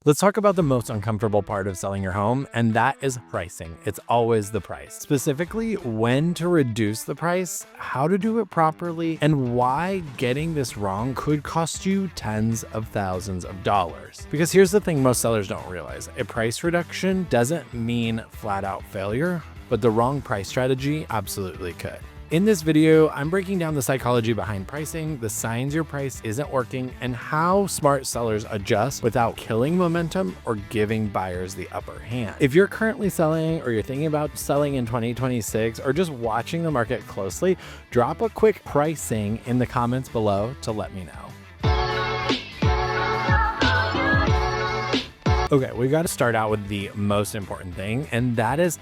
Let's talk about the most uncomfortable part of selling your home, and that is pricing. It's always the price. Specifically, when to reduce the price, how to do it properly, and why getting this wrong could cost you tens of thousands of dollars. Because here's the thing most sellers don't realize. A price reduction doesn't mean flat out failure, but the wrong price strategy absolutely could. In this video, I'm breaking down the psychology behind pricing, the signs your price isn't working, and how smart sellers adjust without killing momentum or giving buyers the upper hand. If you're currently selling or you're thinking about selling in 2026 or just watching the market closely, drop a quick pricing in the comments below to let me know. Okay, we've got to start out with the most important thing, and that is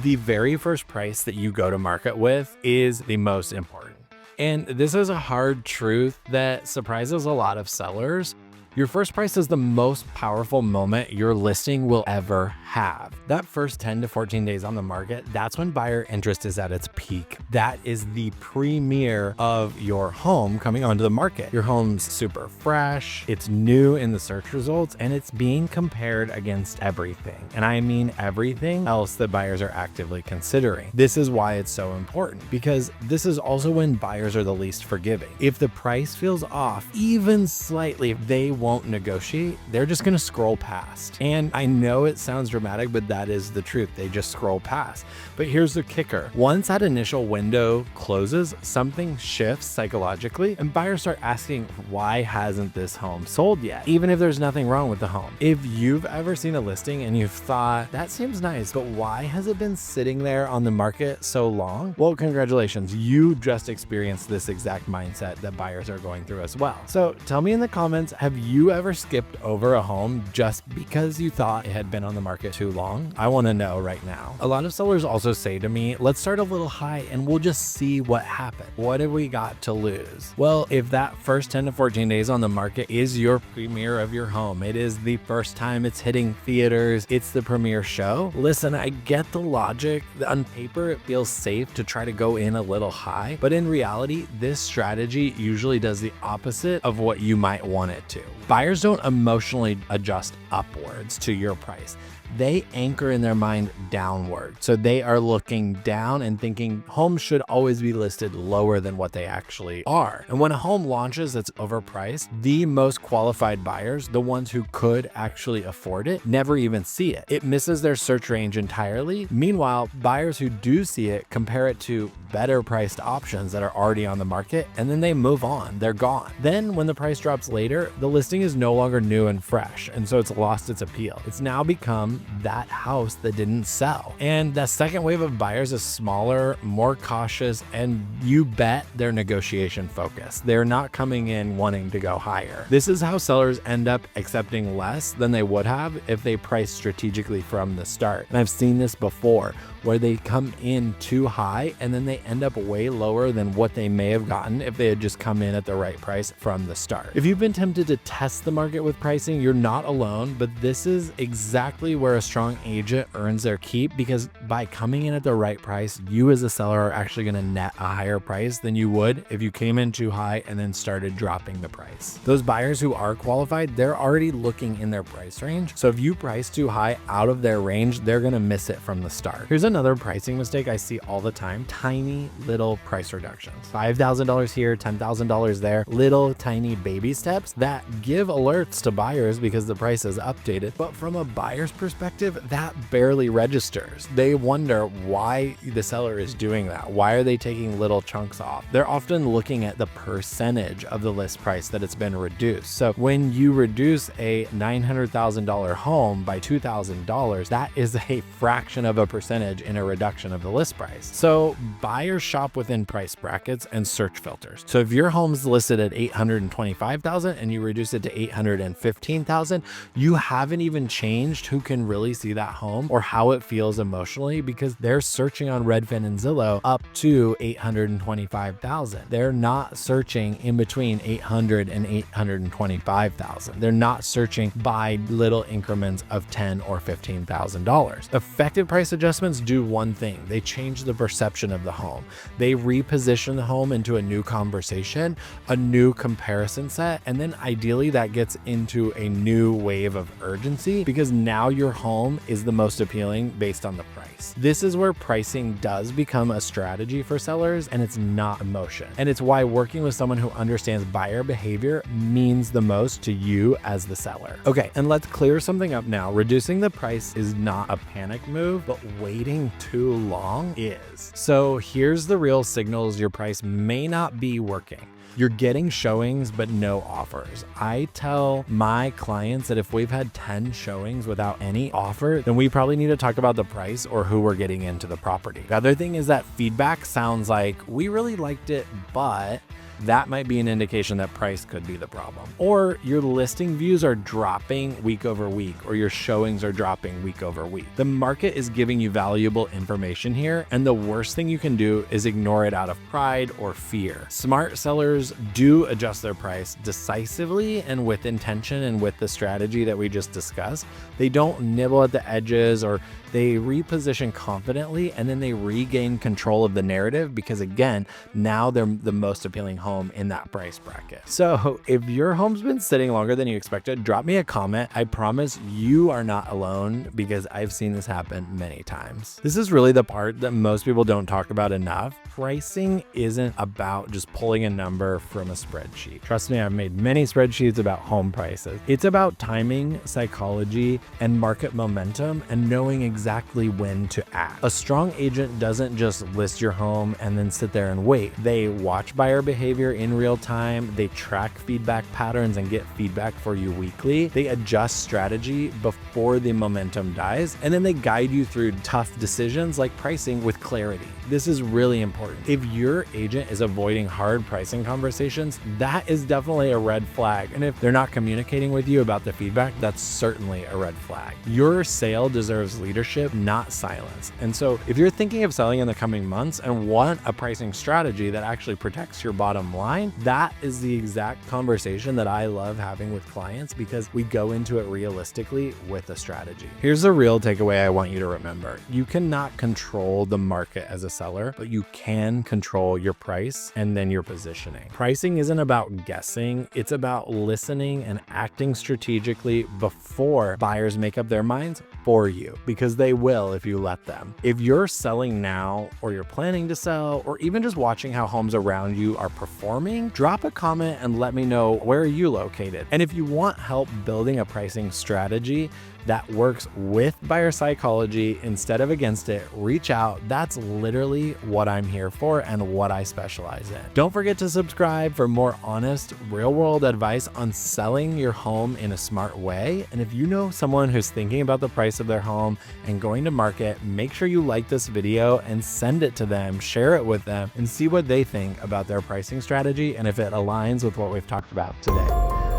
the very first price that you go to market with is the most important. And this is a hard truth that surprises a lot of sellers. Your first price is the most powerful moment your listing will ever have. That first 10 to 14 days on the market, that's when buyer interest is at its peak. That is the premiere of your home coming onto the market. Your home's super fresh, it's new in the search results, and it's being compared against everything. And I mean everything else that buyers are actively considering. This is why it's so important, because this is also when buyers are the least forgiving. If the price feels off, even slightly, they won't negotiate. They're just going to scroll past. And I know it sounds dramatic, but that is the truth. They just scroll past. But here's the kicker. Once that initial window closes, something shifts psychologically and buyers start asking, why hasn't this home sold yet? Even if there's nothing wrong with the home. If you've ever seen a listing and you've thought, that seems nice, but why has it been sitting there on the market so long? Well, congratulations. You just experienced this exact mindset that buyers are going through as well. So tell me in the comments, have you ever skipped over a home just because you thought it had been on the market too long? I want to know right now. A lot of sellers also say to me, let's start a little high and we'll just see what happened. What have we got to lose? Well, if that first 10 to 14 days on the market is your premiere of your home, it is the first time it's hitting theaters, it's the premiere show. Listen, I get the logic. On paper, it feels safe to try to go in a little high, but in reality, this strategy usually does the opposite of what you might want it to. Buyers don't emotionally adjust upwards to your price. They anchor in their mind downward. So they are looking down and thinking homes should always be listed lower than what they actually are. And when a home launches that's overpriced, the most qualified buyers, the ones who could actually afford it, never even see it. It misses their search range entirely. Meanwhile, buyers who do see it compare it to better priced options that are already on the market, and then they move on. They're gone. Then when the price drops later, the listing is no longer new and fresh, and so it's lost its appeal. It's now become that house that didn't sell. And that second wave of buyers is smaller, more cautious, and you bet they're negotiation focused. They're not coming in wanting to go higher. This is how sellers end up accepting less than they would have if they priced strategically from the start. And I've seen this before, where they come in too high and then they end up way lower than what they may have gotten if they had just come in at the right price from the start. If you've been tempted to test the market with pricing, you're not alone, but this is exactly where a strong agent earns their keep, because by coming in at the right price, you as a seller are actually going to net a higher price than you would if you came in too high and then started dropping the price. Those buyers who are qualified, they're already looking in their price range. So if you price too high out of their range, they're going to miss it from the start. Here's another pricing mistake I see all the time: tiny little price reductions. $5,000 here, $10,000 there, little tiny baby steps that give alerts to buyers because the price is updated. But from a buyer's perspective, that barely registers. They wonder why the seller is doing that. Why are they taking little chunks off? They're often looking at the percentage of the list price that it's been reduced. So when you reduce a $900,000 home by $2,000, that is a fraction of a percentage in a reduction of the list price. So buyers shop within price brackets and search filters. So if your home's listed at $825,000 and you reduce it to $815,000, you haven't even changed who can really see that home or how it feels emotionally, because they're searching on Redfin and Zillow up to $825,000. They're not searching in between $800,000 and $825,000. They're not searching by little increments of $10,000 or $15,000. Effective price adjustments do one thing: they change the perception of the home. They reposition the home into a new conversation, a new comparison set, and then ideally eventually that gets into a new wave of urgency because now your home is the most appealing based on the price. This is where pricing does become a strategy for sellers, and it's not emotion. And it's why working with someone who understands buyer behavior means the most to you as the seller. Okay, and let's clear something up now. Reducing the price is not a panic move, but waiting too long is. So here's the real signals your price may not be working. You're getting showings, but no offers. I tell my clients that if we've had 10 showings without any offer, then we probably need to talk about the price or who we're getting into the property. The other thing is that feedback sounds like we really liked it, but that might be an indication that price could be the problem. Or your listing views are dropping week over week, or your showings are dropping week over week. The market is giving you valuable information here, and the worst thing you can do is ignore it out of pride or fear. Smart sellers do adjust their price decisively and with intention and with the strategy that we just discussed. They don't nibble at the edges, or they reposition confidently, and then they regain control of the narrative because, again, now they're the most appealing home in that price bracket. So if your home's been sitting longer than you expected, drop me a comment. I promise you are not alone because I've seen this happen many times. This is really the part that most people don't talk about enough. Pricing isn't about just pulling a number from a spreadsheet. Trust me, I've made many spreadsheets about home prices. It's about timing, psychology, and market momentum, and knowing exactly when to act. A strong agent doesn't just list your home and then sit there and wait. They watch buyer behavior in real time. They track feedback patterns and get feedback for you weekly. They adjust strategy before the momentum dies, and then they guide you through tough decisions like pricing with clarity. This is really important. If your agent is avoiding hard pricing conversations, that is definitely a red flag. And if they're not communicating with you about the feedback, that's certainly a red flag. Your sale deserves leadership, not silence. And so if you're thinking of selling in the coming months and want a pricing strategy that actually protects your bottom line, that is the exact conversation that I love having with clients because we go into it realistically with a strategy. Here's the real takeaway I want you to remember. You cannot control the market as a seller, but you can control your price and then your positioning. Pricing isn't about guessing. It's about listening and acting strategically before buyers make up their minds for you, because they will if you let them. If you're selling now, or you're planning to sell, or even just watching how homes around you are performing, drop a comment and let me know where are you located. And if you want help building a pricing strategy that works with buyer psychology instead of against it, reach out. That's literally what I'm here for and what I specialize in. Don't forget to subscribe for more honest, real-world advice on selling your home in a smart way. And if you know someone who's thinking about the price of their home and going to market, make sure you like this video and send it to them, share it with them, and see what they think about their pricing strategy and if it aligns with what we've talked about today.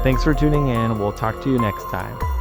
Thanks for tuning in. We'll talk to you next time.